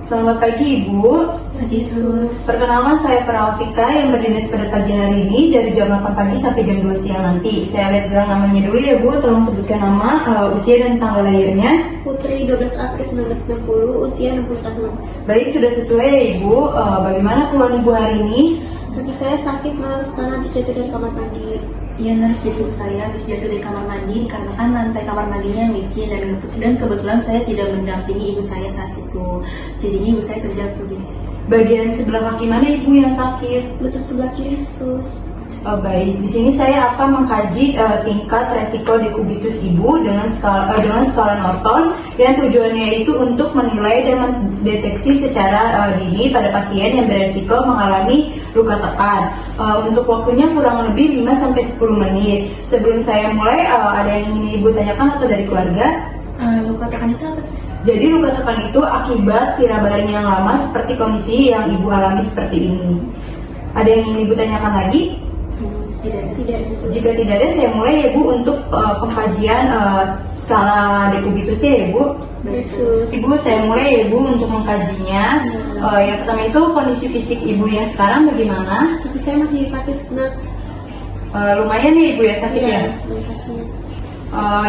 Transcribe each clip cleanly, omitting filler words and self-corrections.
Selamat pagi Ibu. Pagi Sus. Perkenalkan saya Perawafika yang berdinas pada pagi hari ini dari jam 8 pagi sampai jam 2 siang nanti. Saya lihat gelang namanya dulu ya Bu, tolong sebutkan nama, usia dan tanggal lahirnya. Putri 12 April 1960, usia 60 tahun. Baik, sudah sesuai ya Ibu. Bagaimana keluhan Ibu hari ini? Kaki saya sakit malas karena habis jatuh dari kamar mandi. Iya nurse, jadi ibu saya habis jatuh dari kamar mandi dikarenakan lantai kamar mandinya yang licin dan kebetulan saya tidak mendampingi ibu saya saat itu. Jadinya ibu saya terjatuh deh. Bagian sebelah kaki mana Ibu yang sakit? Lutut sebelah kiri Sus. Baik, di sini saya akan mengkaji tingkat resiko dekubitus Ibu dengan skala Norton yang tujuannya itu untuk menilai dan mendeteksi secara dini pada pasien yang beresiko mengalami luka tekan. Untuk waktunya kurang lebih 5-10 menit. Sebelum saya mulai, ada yang ingin Ibu tanyakan atau dari keluarga? Luka tekan itu apa sih? Jadi luka tekan itu akibat tirabaring yang lama seperti kondisi yang Ibu alami seperti ini. Ada yang ingin Ibu tanyakan lagi? Tidak. Jika tidak ada, saya mulai ya Bu untuk pengkajian skala dekubitusnya ya Bu. Sus. Ibu, saya mulai ya Bu untuk mengkajinya. Yang pertama itu kondisi fisik Ibu yang sekarang bagaimana? Kaki saya masih sakit Nurse. Lumayan ya Ibu ya sakit ya. Masih sakit.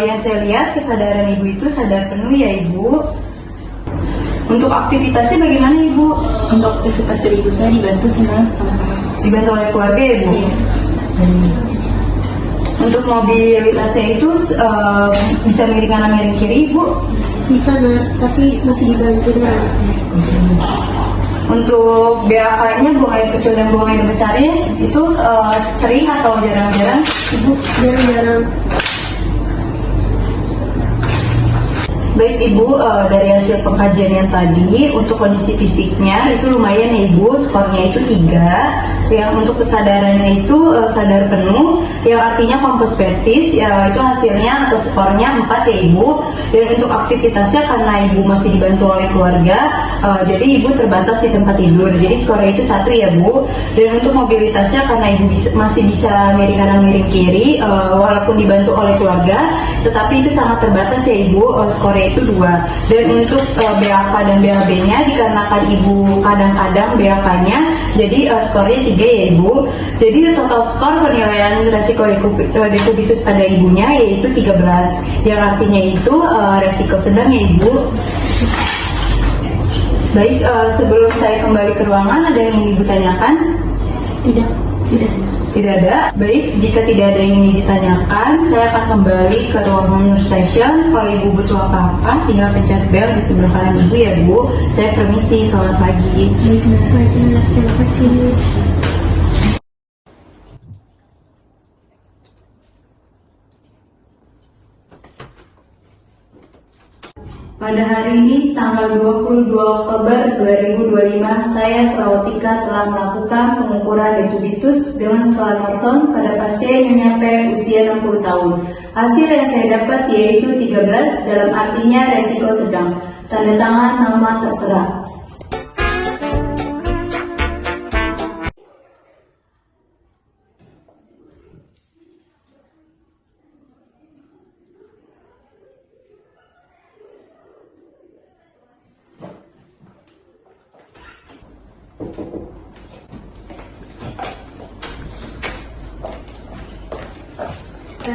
Yang saya lihat kesadaran Ibu itu sadar penuh ya Ibu. Untuk aktivitasnya bagaimana Ibu? Untuk aktivitas dari ibu saya dibantu senang sama-sama. Dibantu oleh keluarga ya Bu? Iya. Untuk mobilitasnya itu bisa miring kanan miring kiri Ibu? Bisa Nurse, tapi masih dibantu doang. Untuk BAK-nya buang air kecil dan buang air besarnya itu sering atau jarang-jarang Ibu? Jarang-jarang. Baik Ibu, dari hasil pengkajian yang tadi untuk kondisi fisiknya itu lumayan ya Ibu, skornya itu 3. Yang untuk kesadarannya itu sadar penuh, yang artinya kompospertis, ya itu hasilnya atau skornya 4 ya Ibu. Dan untuk aktivitasnya karena Ibu masih dibantu oleh keluarga, jadi Ibu terbatas di tempat tidur, jadi skornya itu 1 ya Bu. Dan untuk mobilitasnya karena Ibu masih bisa miring kanan miring kiri, walaupun dibantu oleh keluarga, tetapi itu sangat terbatas ya Ibu, skornya itu 2. Dan untuk BAK dan BAB-nya dikarenakan Ibu kadang-kadang BAK-nya, jadi skornya 3 ya Ibu. Jadi total skor penilaian resiko dekubitus pada ibunya yaitu 13, yang artinya itu resiko sedang ya Ibu. Baik, sebelum saya kembali ke ruangan, ada yang ingin Ibu tanyakan? Tidak ada. Baik, jika tidak ada yang ingin ditanyakan, saya akan kembali ke ruangan nurse station. Kalau Ibu butuh apa-apa, tinggal pencet bel di sebelah kanan Ibu ya Bu. Saya permisi, selamat pagi. Terima kasih. Pada hari ini, tanggal 22 Oktober 2025, saya Perawafika telah melakukan pengukuran dekubitus dengan skala Norton pada pasien yang mencapai usia 60 tahun. Hasil yang saya dapat yaitu 13, dalam artinya resiko sedang. Tanda tangan nama tertera.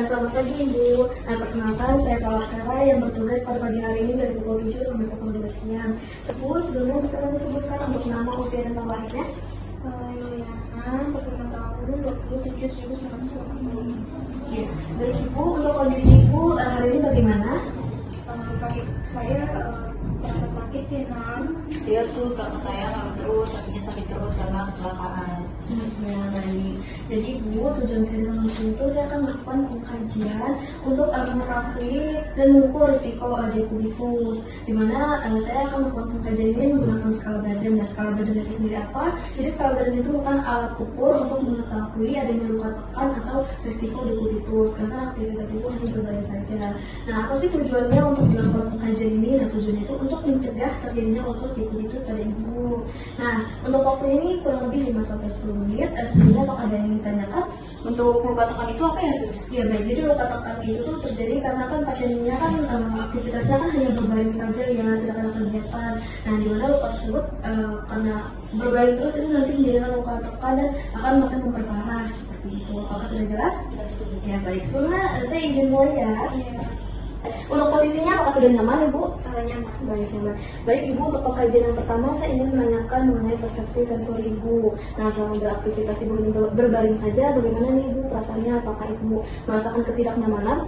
Selamat pagi Ibu. Perkenalkan saya Perawafika yang bertugas pada pagi hari ini dari pukul 7 sampai pukul 12 siang. Sebelumnya bisa kami sebutkan untuk nama, usia dan tanggal lahirnya? Yuliana, 45 tahun, 27 1980. Ya. Dari Ibu, untuk kondisi Ibu hari ini bagaimana? Kaki saya terasa sakit sih, Nas. Iya Sus, sama saya terus, kakinya sakit terus karena kecelakaan. Ya, baik. Jadi Bu, tujuan saya dalam itu saya akan melakukan pengkajian untuk mengetahui dan mengukur risiko dekubitus. Di mana saya akan melakukan pengkajian ini menggunakan skala badan. Nah, skala badan itu sendiri apa? Jadi skala badan itu bukan alat ukur untuk mengetahui adanya luka tekan atau risiko dekubitus. Karena aktivitas itu hanya berbahaya saja. Nah, apa sih tujuannya untuk dilakukan pengkajian ini? Nah, tujuannya itu untuk mencegah terjadinya ulkus dekubitus pada ibu. Nah, untuk waktu ini kurang lebih 5-10 menit. Sebelumnya apakah ada yang ditanyakan? Untuk luka tekan itu apa ya Sus? Ya baik, jadi luka tekan itu tuh terjadi karena kan pasiennya kan aktivitasnya kan hanya berbaring saja ya, tidak ada kegiatan. Nah, di mana luka tersebut karena berbaring terus itu nanti menjadikan luka tekan dan akan makin memperparah seperti itu. Apakah sudah jelas? Ya baik, sebelumnya saya izin mulai ya. Untuk posisinya apakah sudah nyaman Ibu? Nyaman. Baik, nyaman. Baik Ibu, untuk pengkajian yang pertama saya ingin menanyakan mengenai persepsi sensori Ibu. Nah, selama beraktivitas Ibu ini berbaring saja, bagaimana nih Ibu perasaannya? Apakah Ibu merasakan ketidaknyamanan?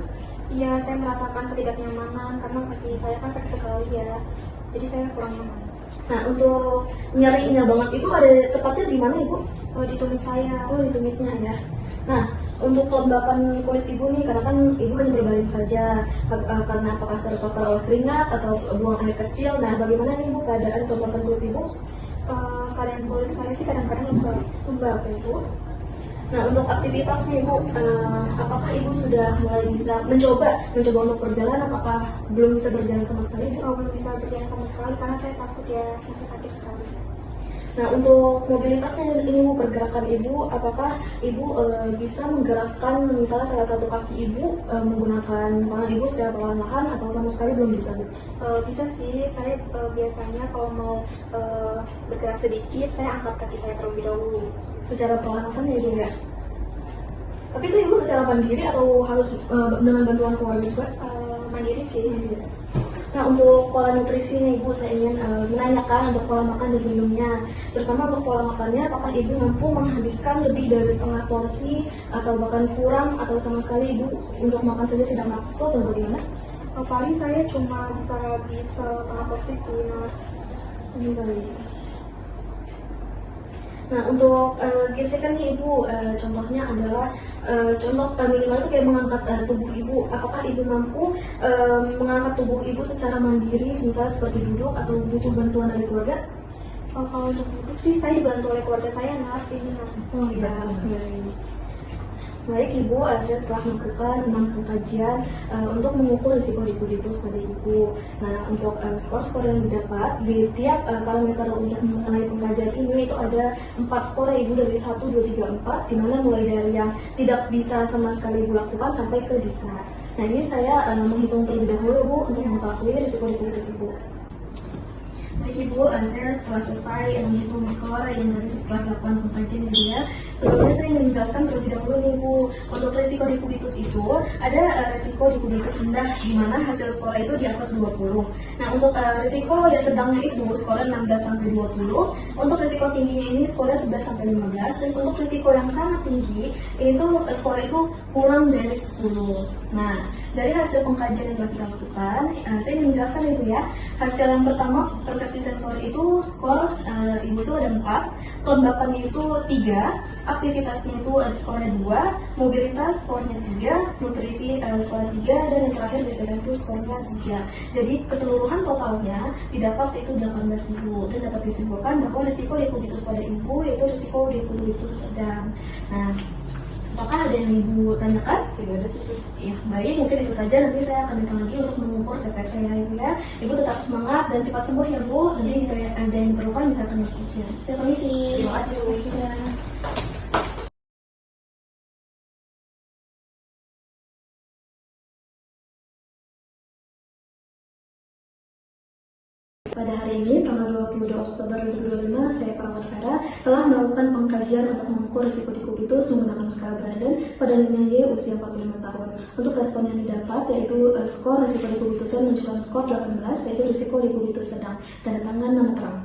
Iya, saya merasakan ketidaknyamanan karena kaki saya kan sakit sekali ya. Jadi saya kurang nyaman. Nah, untuk nyerinya banget itu ada tepatnya di mana Ibu? Di tumit saya. Oh, di tumitnya ya. Nah, untuk kelembapan kulit Ibu nih, karena kan Ibu hanya berbaring saja, karena apakah terpapar oleh keringat atau buang air kecil. Nah, bagaimana nih Ibu keadaan kelembapan kulit Ibu? Keadaan kulit saya sih kadang-kadang Lembab Ibu. Nah, untuk aktivitasnya Ibu, apakah Ibu sudah mulai bisa mencoba untuk berjalan? Apakah belum bisa berjalan sama sekali Ibu? belum bisa berjalan sama sekali karena saya takut ya, masih sakit sekali. Nah, untuk mobilitasnya ini Ibu, pergerakan Ibu, apakah Ibu bisa menggerakkan misalnya salah satu kaki Ibu menggunakan tangan Ibu secara perlahan-lahan atau sama sekali belum bisa Bu? Bisa sih, saya biasanya kalau mau bergerak sedikit, saya angkat kaki saya terlebih dahulu. Secara perlahan-lahan ya Ibu ya? Tapi itu Ibu secara mandiri atau harus dengan bantuan keluarga juga? Mandiri sih. Nah, untuk pola nutrisinya Ibu, saya ingin menanyakan untuk pola makan dan minumnya. Terutama untuk pola makannya, apakah Ibu mampu menghabiskan lebih dari setengah porsi atau bahkan kurang atau sama sekali Ibu untuk makan saja tidak nafsu atau bagaimana? Paling saya cuma bisa habis setengah porsi sih, Mas. Ini baik. Nah, untuk gesekan nih Ibu, contohnya adalah contoh minimal itu kayak mengangkat tubuh Ibu. Apakah Ibu mampu mengangkat tubuh Ibu secara mandiri, misalnya seperti duduk atau butuh bantuan dari keluarga? Kalau untuk duduk sih saya dibantu oleh keluarga saya, Mas. Ini Mas. Oh iya. Baik Ibu, saya telah melakukan 6 pengkajian untuk mengukur risiko likuiditas pada Ibu. Nah, untuk skor-skor yang didapat di tiap parameter untuk mengenai pengkajian ini itu ada 4 skor ya Ibu, dari 1, 2, 3, 4, dimana mulai dari yang tidak bisa sama sekali Ibu lakukan sampai ke bisa. Nah, ini saya menghitung terlebih dahulu Ibu untuk mengetahui risiko likuiditas Ibu. Baik Ibu, saya setelah selesai menghitung skor yang tadi setelah dilakukan pengkajian Ibu ya. Sebelumnya saya ingin menjelaskan terlebih dahulu nih Ibu, untuk risiko likuiditas itu ada risiko likuiditas rendah di mana hasil skor itu di atas 20. Nah, untuk risiko yang sedangnya itu skornya 16 sampai 20. Untuk risiko tingginya ini skornya 11 sampai 15, dan untuk risiko yang sangat tinggi ini tuh skor itu kurang dari 10. Nah, dari hasil pengkajian yang telah kita lakukan, saya ingin menjelaskan Ibu ya. Hasil yang pertama, persepsi sensor itu skor Ibu itu ada 4, kelembapannya itu 3, aktivitasnya itu ada skornya 2, mobilitas skornya 3, nutrisi skornya 3, dan yang terakhir gesekan itu skornya 3. Jadi keseluruhan totalnya didapat itu 18.000, dan dapat disimpulkan bahwa risiko likuiditas pada Ibu yaitu risiko likuiditas sedang. Nah, apakah ada yang Ibu tanyakan? Tidak ada sih. Ya, baik, mungkin itu saja. Nanti saya akan datang lagi untuk mengukur TTV ya Ibu ya. Ibu tetap semangat dan cepat sembuh ya Bu. Nanti jika ada yang diperlukan bisa akan diskusi. Saya permisi. Terima kasih Bu. Pada hari ini, tanggal 22 Oktober 2025, saya Perawat Vera telah melakukan pengkajian untuk mengukur risiko likuiditas menggunakan skala Braden pada nilai Y usia 45 tahun. Untuk respon yang didapat yaitu skor risiko likuiditasnya menunjukkan skor 18, yaitu risiko likuiditas sedang. Tanda tangan nama terang.